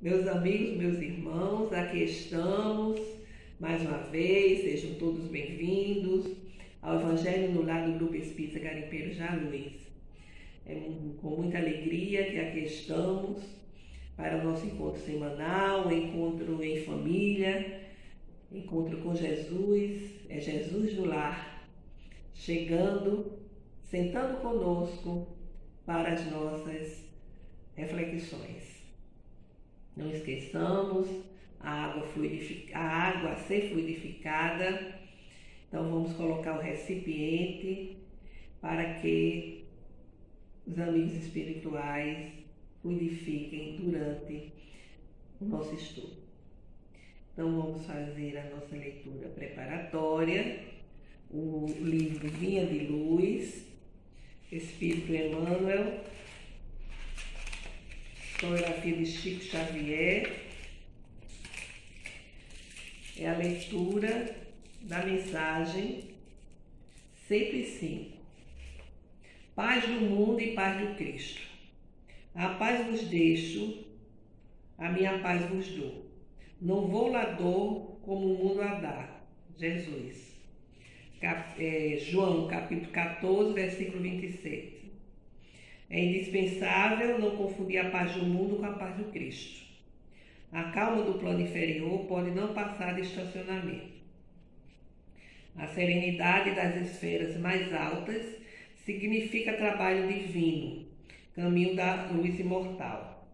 Meus amigos, meus irmãos, aqui estamos mais uma vez, sejam todos bem-vindos ao Evangelho no Lar do Grupo Espírita Garimpeiro Jaluz. É com muita alegria que aqui estamos para o nosso encontro semanal, encontro em família, encontro com Jesus, é Jesus no lar, chegando, sentando conosco para as nossas reflexões. Não esqueçamos a água a ser fluidificada. Então vamos colocar o recipiente para que os amigos espirituais fluidifiquem durante o nosso estudo. Então vamos fazer a nossa leitura preparatória, o livro Vinha de Luz, Espírito Emmanuel, Psicografia de Chico Xavier. É a leitura da mensagem 105. Paz do mundo e paz do Cristo. A paz vos deixo, a minha paz vos dou. Não vou lá dou como o mundo a dá. Jesus. João, capítulo 14, versículo 27. É indispensável não confundir a paz do mundo com a paz do Cristo. A calma do plano inferior pode não passar de estacionamento. A serenidade das esferas mais altas significa trabalho divino, caminho da luz imortal.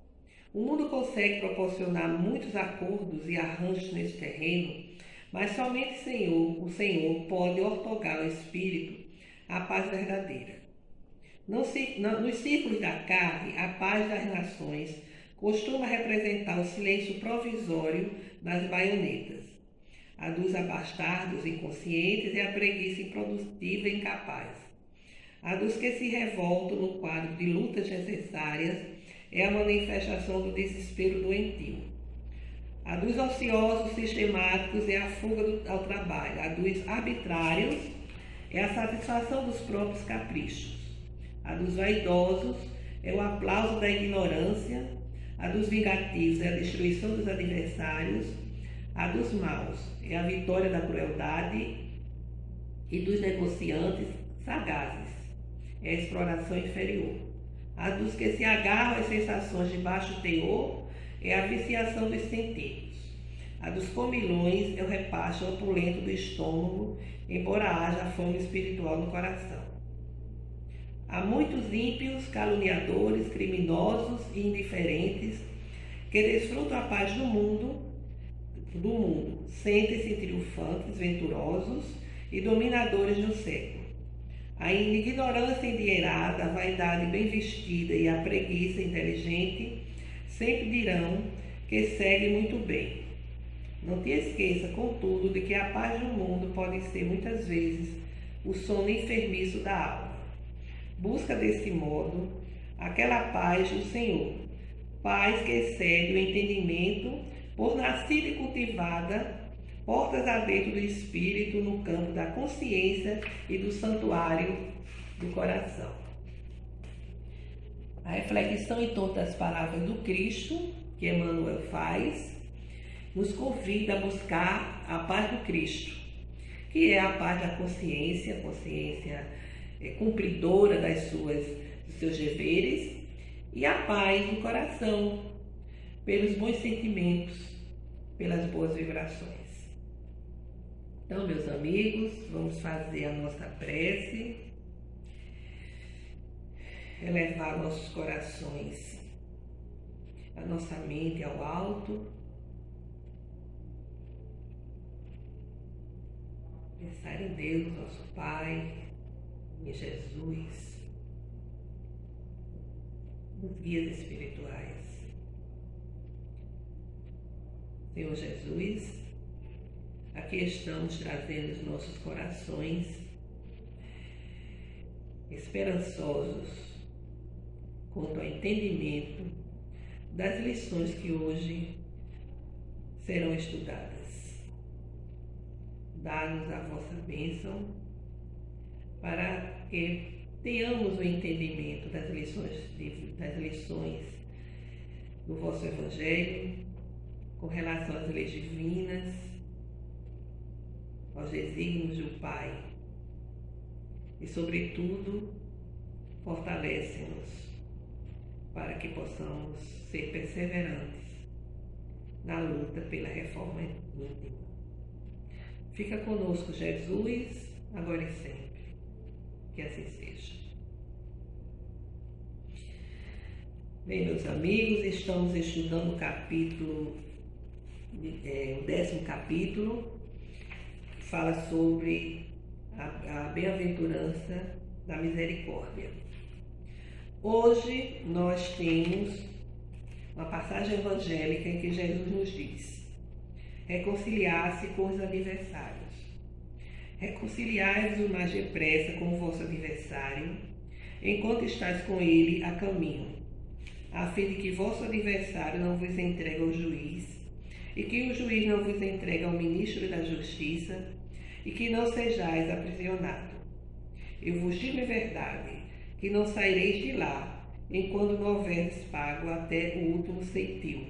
O mundo consegue proporcionar muitos acordos e arranjos nesse terreno, mas somente o Senhor pode ortogar ao espírito a paz verdadeira. Nos círculos da carne, a paz das nações costuma representar o silêncio provisório das baionetas, a dos abastardos inconscientes e a preguiça improdutiva e incapaz. A dos que se revoltam no quadro de lutas necessárias é a manifestação do desespero doentio. A dos ociosos sistemáticos é a fuga ao trabalho. A dos arbitrários é a satisfação dos próprios caprichos. A dos vaidosos é o aplauso da ignorância. A dos vingativos é a destruição dos adversários. A dos maus é a vitória da crueldade. E dos negociantes sagazes é a exploração inferior. A dos que se agarram às sensações de baixo teor é a viciação dos sentidos. A dos comilões é o repasto opulento do estômago, embora haja fome espiritual no coração. Há muitos ímpios, caluniadores, criminosos e indiferentes que desfrutam a paz do mundo, sentem-se triunfantes, venturosos e dominadores do século. A ignorância endinheirada, a vaidade bem vestida e a preguiça inteligente sempre dirão que segue muito bem. Não te esqueça, contudo, de que a paz do mundo pode ser muitas vezes o sono enfermiço da alma. Busca desse modo aquela paz do Senhor, paz que excede o entendimento, por nascida e cultivada, portas adentro do espírito no campo da consciência e do santuário do coração. A reflexão em torno das palavras do Cristo, que Emmanuel faz, nos convida a buscar a paz do Cristo, que é a paz da consciência, cumpridora dos seus deveres, e a paz do coração, pelos bons sentimentos, pelas boas vibrações. Então, meus amigos, vamos fazer a nossa prece, elevar nossos corações, a nossa mente ao alto, pensar em Deus, nosso Pai, em Jesus, nos guias espirituais. Senhor Jesus, aqui estamos trazendo os nossos corações esperançosos quanto ao entendimento das lições que hoje serão estudadas. Dá-nos a vossa bênção para que tenhamos o entendimento das lições do vosso Evangelho, com relação às leis divinas, aos desígnios do Pai e, sobretudo, fortalece-nos para que possamos ser perseverantes na luta pela reforma íntima. Fica conosco, Jesus, agora e sempre. Que assim seja. Bem, meus amigos, estamos estudando o capítulo, o 10º capítulo, que fala sobre a bem-aventurança da misericórdia. Hoje nós temos uma passagem evangélica em que Jesus nos diz: reconciliar-se com os adversários. Reconciliai-vos o mais depressa com o vosso adversário, enquanto estáis com ele a caminho, a fim de que vosso adversário não vos entregue ao juiz, e que o juiz não vos entregue ao ministro da justiça, e que não sejais aprisionados. Eu vos digo em verdade, que não saireis de lá, enquanto não houveres pago até o último centil.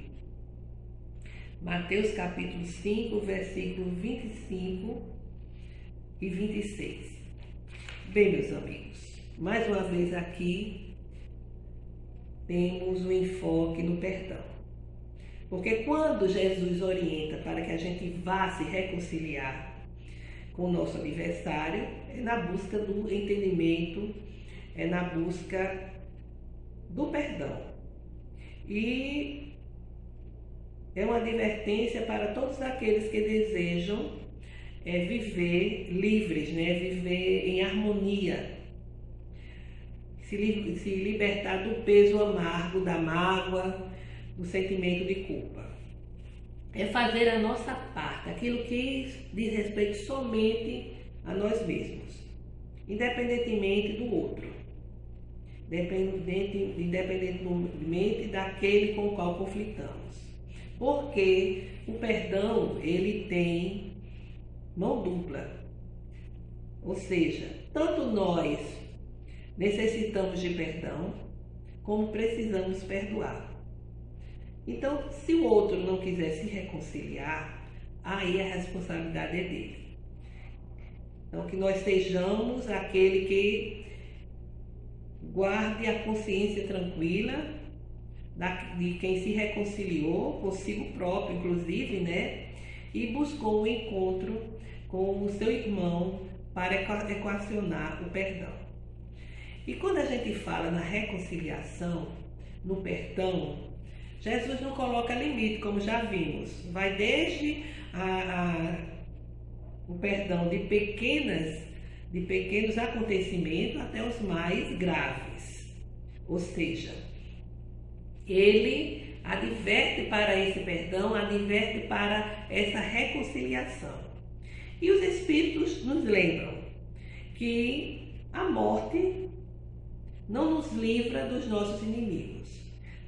Mateus capítulo 5, versículos 25 e 26. Bem, meus amigos, mais uma vez aqui temos o enfoque no perdão. Porque quando Jesus orienta para que a gente vá se reconciliar com o nosso adversário, é na busca do entendimento, é na busca do perdão. E é uma advertência para todos aqueles que desejam viver livres, viver em harmonia, se libertar do peso amargo, da mágoa, do sentimento de culpa. É fazer a nossa parte, aquilo que diz respeito somente a nós mesmos, independentemente do outro, independentemente daquele com o qual conflitamos. Porque o perdão, ele tem mão dupla. Ou seja, tanto nós necessitamos de perdão, como precisamos perdoar. Então, se o outro não quiser se reconciliar, aí a responsabilidade é dele. Então, que nós sejamos aquele que guarde a consciência tranquila de quem se reconciliou consigo próprio, inclusive, e buscou um encontro com o seu irmão para equacionar o perdão. E quando a gente fala na reconciliação, no perdão, Jesus não coloca limite, como já vimos. Vai desde o perdão de pequenos acontecimentos até os mais graves. Ou seja, ele adverte para esse perdão, adverte para essa reconciliação. E os Espíritos nos lembram que a morte não nos livra dos nossos inimigos,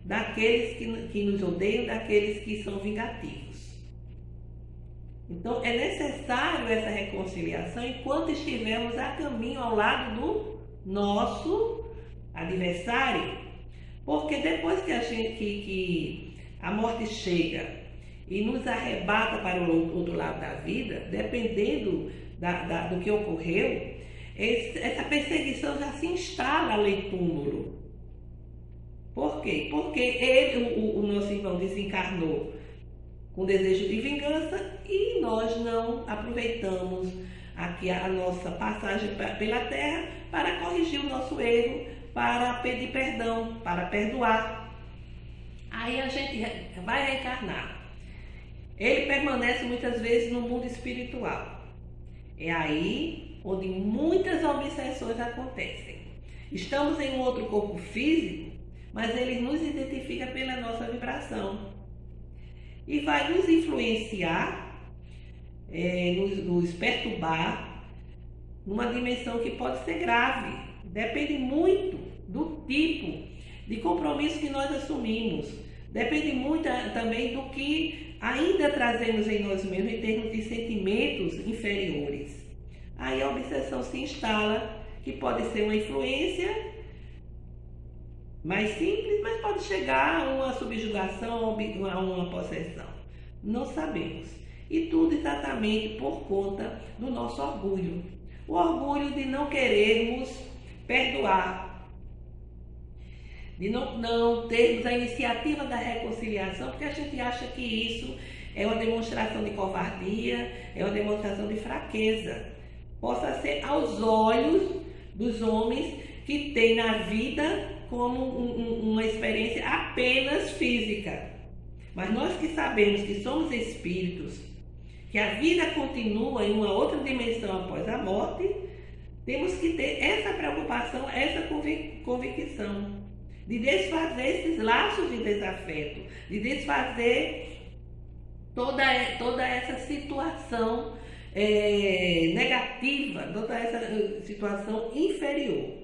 daqueles que nos odeiam, daqueles que são vingativos. Então, é necessário essa reconciliação enquanto estivermos a caminho ao lado do nosso adversário. Porque depois que a morte chega e nos arrebata para o outro lado da vida, dependendo do que ocorreu, essa perseguição já se instala além túmulo. Por quê? Porque o nosso irmão desencarnou com desejo de vingança e nós não aproveitamos aqui a nossa passagem pela terra para corrigir o nosso erro, para pedir perdão, para perdoar. Aí a gente vai reencarnar. Ele permanece muitas vezes no mundo espiritual. É aí onde muitas obsessões acontecem. Estamos em um outro corpo físico, mas ele nos identifica pela nossa vibração. E vai nos influenciar, nos perturbar numa dimensão que pode ser grave. Depende muito do tipo de compromisso que nós assumimos. Depende muito também do que ainda trazemos em nós mesmos em termos de sentimentos inferiores. Aí a obsessão se instala, que pode ser uma influência mais simples, mas pode chegar a uma subjugação, a uma possessão. Não sabemos. E tudo exatamente por conta do nosso orgulho. O orgulho de não querermos perdoar, de não termos a iniciativa da reconciliação, porque a gente acha que isso é uma demonstração de covardia, é uma demonstração de fraqueza. Possa ser aos olhos dos homens que têm na vida como uma experiência apenas física. Mas nós que sabemos que somos espíritos, que a vida continua em uma outra dimensão após a morte, temos que ter essa preocupação, essa convicção de desfazer esses laços de desafeto, de desfazer toda essa situação negativa, toda essa situação inferior.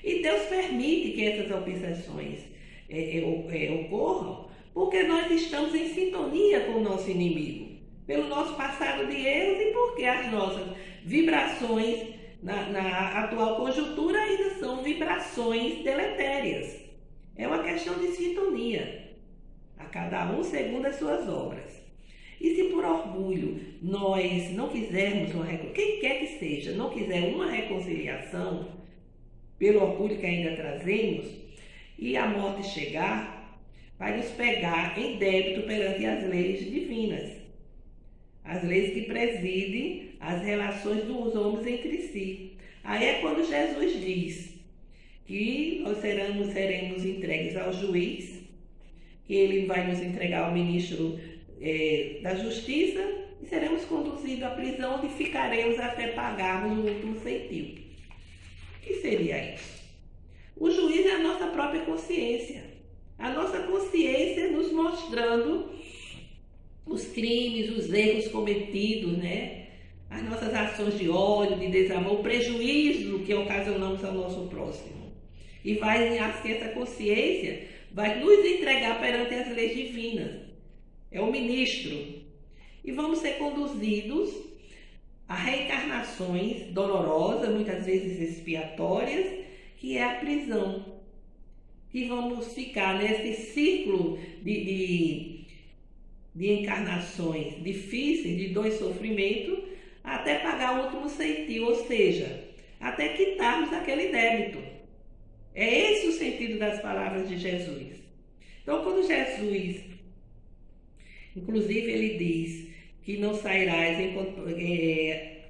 E Deus permite que essas obsessões ocorram, porque nós estamos em sintonia com o nosso inimigo, pelo nosso passado de erros e porque as nossas vibrações na atual conjuntura ainda são vibrações deletérias. É uma questão de sintonia, a cada um segundo as suas obras. E se por orgulho nós não quisermos quem quer que seja, não quiser uma reconciliação, pelo orgulho que ainda trazemos, e a morte chegar, vai nos pegar em débito perante as leis divinas, as leis que presidem as relações dos homens entre si. Aí é quando Jesus diz que nós seremos entregues ao juiz, que ele vai nos entregar ao ministro da Justiça e seremos conduzidos à prisão, onde ficaremos até pagarmos o último centavo. O que seria isso? O juiz é a nossa própria consciência. A nossa consciência nos mostrando os crimes, os erros cometidos, né? As nossas ações de ódio, de desamor, o prejuízo que ocasionamos ao nosso próximo. E vai, assim, essa consciência vai nos entregar perante as leis divinas. É o ministro. E vamos ser conduzidos a reencarnações dolorosas, muitas vezes expiatórias, que é a prisão. Que vamos ficar nesse círculo de encarnações difíceis, de dor e sofrimento, até pagar o último centavo, ou seja, até quitarmos aquele débito. É esse o sentido das palavras de Jesus. Então, quando Jesus, inclusive, ele diz que não sairás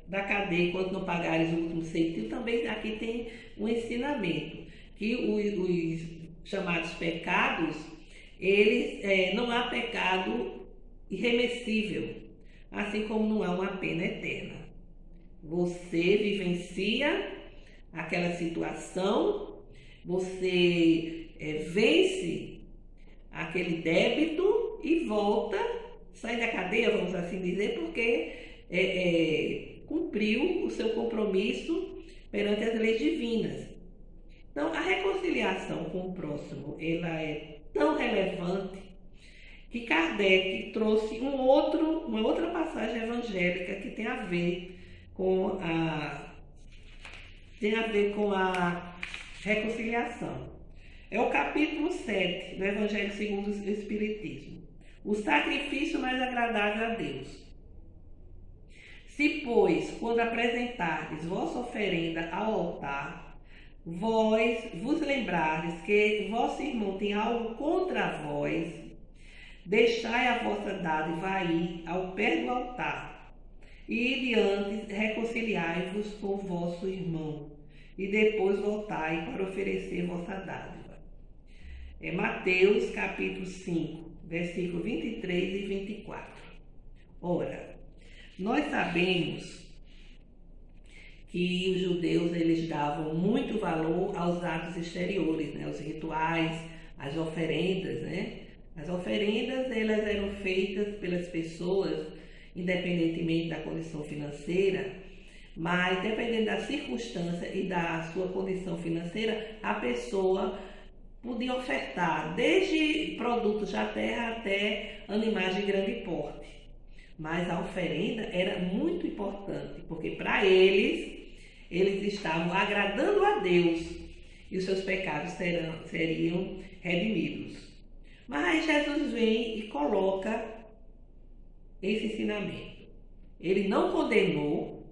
da cadeia enquanto não pagares o último centavo, também aqui tem um ensinamento, que os chamados pecados, eles, não há pecado irremessível, assim como não há uma pena eterna. Você vivencia aquela situação, você vence aquele débito e volta, sai da cadeia, vamos assim dizer, porque cumpriu o seu compromisso perante as leis divinas. Então, a reconciliação com o próximo, ela é tão relevante que Kardec trouxe uma outra passagem evangélica que tem a ver com a reconciliação. É o capítulo 7 do Evangelho segundo o Espiritismo. O sacrifício mais agradável a Deus. Se, pois, quando apresentardes vossa oferenda ao altar, vós vos lembrardes que vosso irmão tem algo contra vós, deixai a vossa dádiva aí ao pé do altar, e diante reconciliai-vos com vosso irmão, e depois voltai para oferecer vossa dádiva. É Mateus capítulo 5, versículo 23 e 24. Ora, nós sabemos que os judeus, eles davam muito valor aos atos exteriores, né? Os rituais, as oferendas, né? As oferendas, elas eram feitas pelas pessoas, independentemente da condição financeira, mas dependendo da circunstância e da sua condição financeira, a pessoa podia ofertar desde produtos da terra até animais de grande porte. Mas a oferenda era muito importante, porque para eles estavam agradando a Deus e os seus pecados seriam redimidos. Mas Jesus vem e coloca esse ensinamento. Ele não condenou,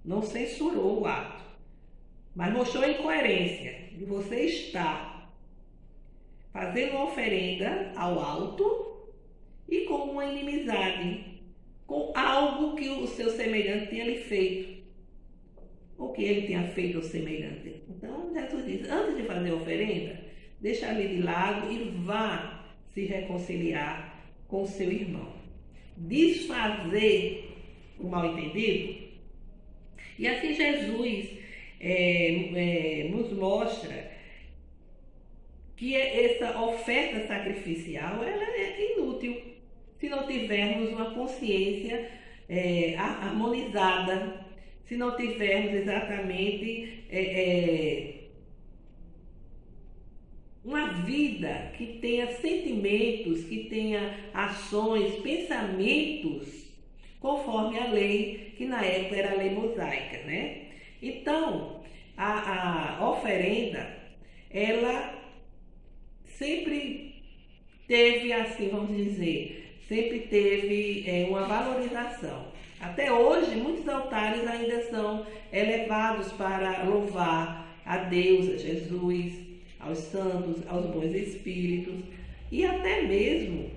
não censurou o ato, mas mostrou a incoerência de você estar fazendo uma oferenda ao alto e com uma inimizade, com algo que o seu semelhante tinha lhe feito, ou que ele tinha feito ao semelhante. Então Jesus diz, antes de fazer a oferenda, deixa ali de lado e vá se reconciliar com o seu irmão. Desfazer o mal-entendido. E assim Jesus nos mostra que essa oferta sacrificial ela é inútil se não tivermos uma consciência harmonizada, se não tivermos exatamente uma vida que tenha sentimentos, que tenha ações, pensamentos conforme a lei, que na época era a lei mosaica, né? Então, a oferenda, ela sempre teve, assim, vamos dizer, sempre teve uma valorização. Até hoje, muitos altares ainda são elevados para louvar a Deus, a Jesus, aos santos, aos bons espíritos, e até mesmo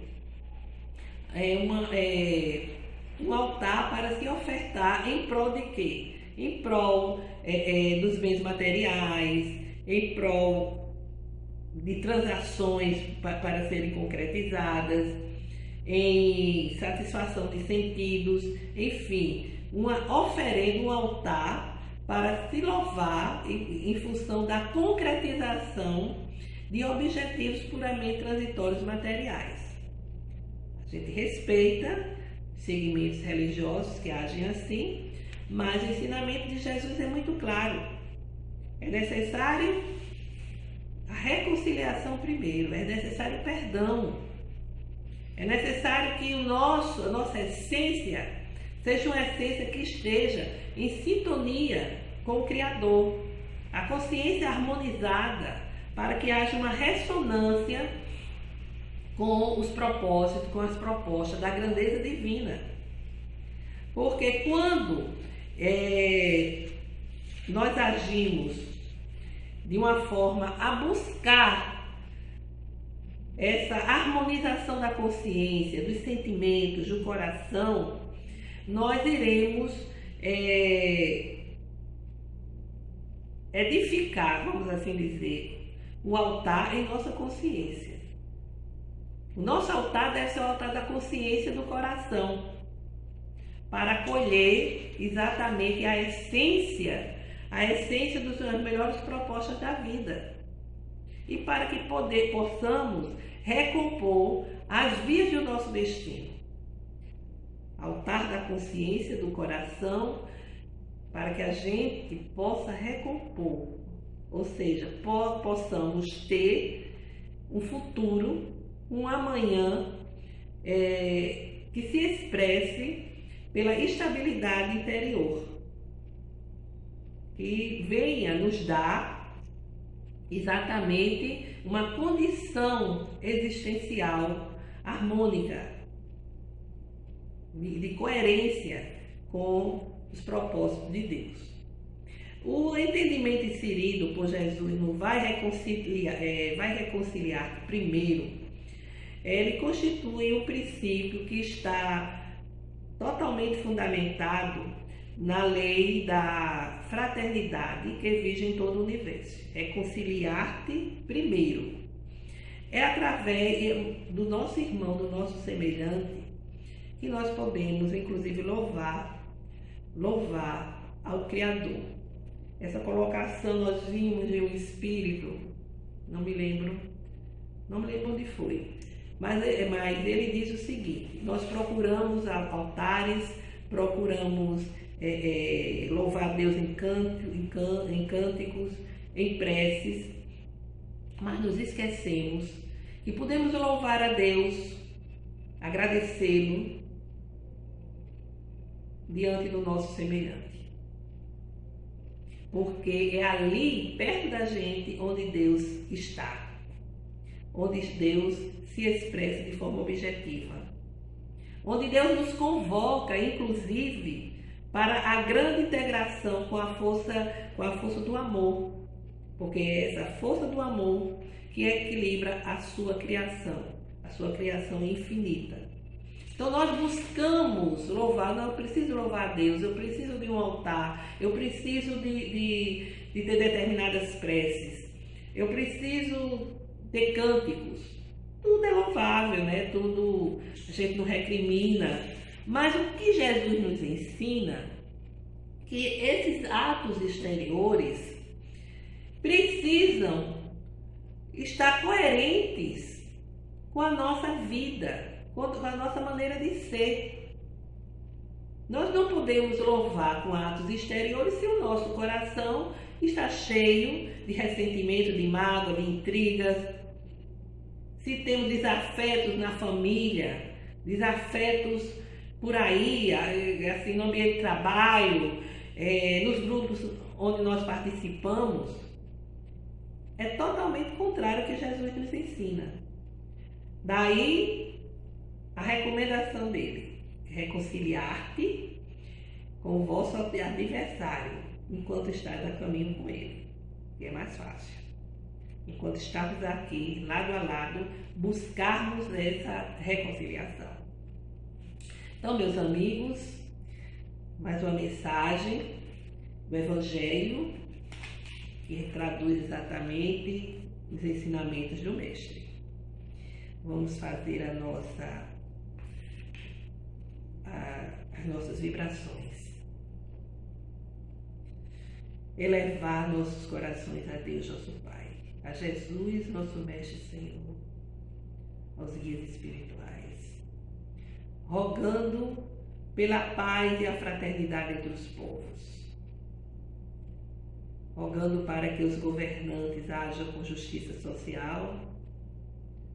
um altar para se ofertar em prol de quê? Em prol dos bens materiais, em prol de transações para serem concretizadas, em satisfação de sentidos, enfim, uma oferenda, um altar para se louvar em função da concretização de objetivos puramente transitórios materiais. A gente respeita segmentos religiosos que agem assim, mas o ensinamento de Jesus é muito claro. É necessário a reconciliação primeiro, é necessário o perdão. É necessário que a nossa essência seja uma essência que esteja em sintonia com o Criador. A consciência harmonizada para que haja uma ressonância com os propósitos, com as propostas da grandeza divina. Porque quando nós agimos de uma forma a buscar essa harmonização da consciência, dos sentimentos, do coração, nós iremos edificar, vamos assim dizer, o altar em nossa consciência. O nosso altar deve ser o altar da consciência do coração, para acolher exatamente a essência das melhores propostas da vida. E para que possamos recompor as vias do nosso destino. Altar da consciência, do coração, para que a gente possa recompor, ou seja, possamos ter um futuro, um amanhã que se expresse pela estabilidade interior, que venha nos dar exatamente uma condição existencial harmônica, de coerência com os propósitos de Deus. O entendimento inserido por Jesus no vai reconciliar primeiro, ele constitui um princípio que está totalmente fundamentado na lei da fraternidade que vige em todo o universo. Reconciliar-te primeiro. É através do nosso irmão, do nosso semelhante, que nós podemos, inclusive, louvar ao Criador. Essa colocação nós vimos em um espírito, não me lembro onde foi, mas ele diz o seguinte: nós procuramos altares, procuramos louvar Deus em cânticos, em preces, mas nos esquecemos que podemos louvar a Deus, agradecê-lo diante do nosso semelhante. porque é ali, perto da gente, onde Deus está, onde Deus se expressa de forma objetiva, onde Deus nos convoca, inclusive, para a grande integração com a força do amor, porque é essa força do amor que equilibra a sua criação infinita. Então nós buscamos louvar, não, eu preciso louvar a Deus, eu preciso de um altar, eu preciso de ter determinadas preces, eu preciso ter cânticos. Tudo é louvável, né? Tudo a gente não recrimina. Mas o que Jesus nos ensina, que esses atos exteriores precisam estar coerentes com a nossa vida, com a nossa maneira de ser. Nós não podemos louvar com atos exteriores se o nosso coração está cheio de ressentimento, de mágoa, de intrigas, se temos desafetos na família, desafetos por aí, assim, no ambiente de trabalho, nos grupos onde nós participamos, é totalmente contrário ao que Jesus nos ensina. Daí a recomendação dele: reconciliar-te com o vosso adversário enquanto estás a caminho com ele, que é mais fácil. Enquanto estamos aqui, lado a lado, buscarmos essa reconciliação. Então, meus amigos, mais uma mensagem do Evangelho que traduz exatamente os ensinamentos do Mestre. Vamos fazer as nossas vibrações. Elevar nossos corações a Deus, nosso Pai, a Jesus, nosso Mestre Senhor, aos guias espirituais, rogando pela paz e a fraternidade entre os povos, rogando para que os governantes hajam com justiça social,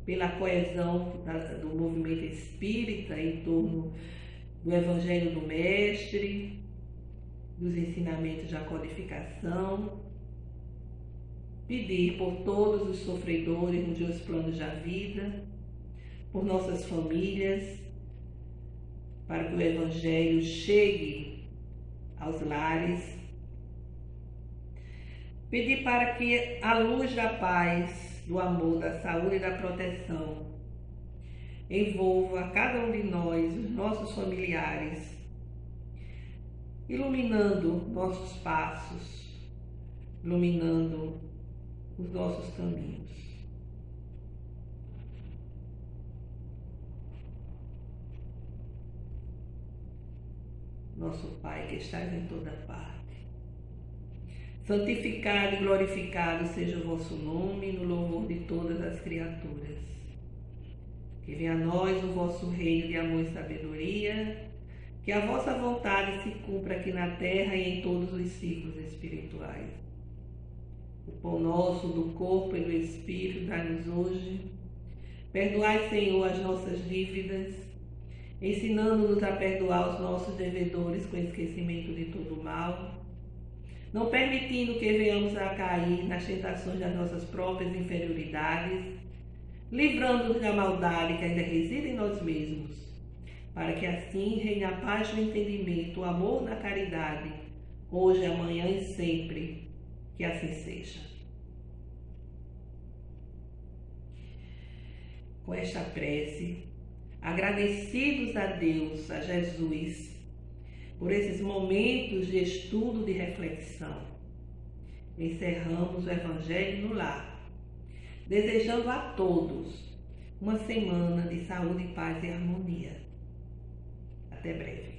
pela coesão do movimento espírita em torno do Evangelho do Mestre, dos ensinamentos da codificação, pedir por todos os sofredores nos seus planos da vida, por nossas famílias, para que o Evangelho chegue aos lares, pedir para que a luz da paz, do amor, da saúde e da proteção envolva cada um de nós, os nossos familiares, iluminando nossos passos, iluminando os nossos caminhos. Nosso Pai que estás em toda parte, santificado e glorificado seja o vosso nome no louvor de todas as criaturas. Que venha a nós o vosso reino de amor e sabedoria, que a vossa vontade se cumpra aqui na terra e em todos os ciclos espirituais. O pão nosso do corpo e do espírito dá-nos hoje. Perdoai, Senhor, as nossas dívidas, ensinando-nos a perdoar os nossos devedores com esquecimento de todo o mal, não permitindo que venhamos a cair nas tentações das nossas próprias inferioridades, livrando-nos da maldade que ainda reside em nós mesmos, para que assim reine a paz do entendimento, o amor da caridade, hoje, amanhã e sempre, que assim seja. Com esta prece, agradecidos a Deus, a Jesus, por esses momentos de estudo, de reflexão, encerramos o Evangelho no Lar, desejando a todos uma semana de saúde, paz e harmonia. Até breve.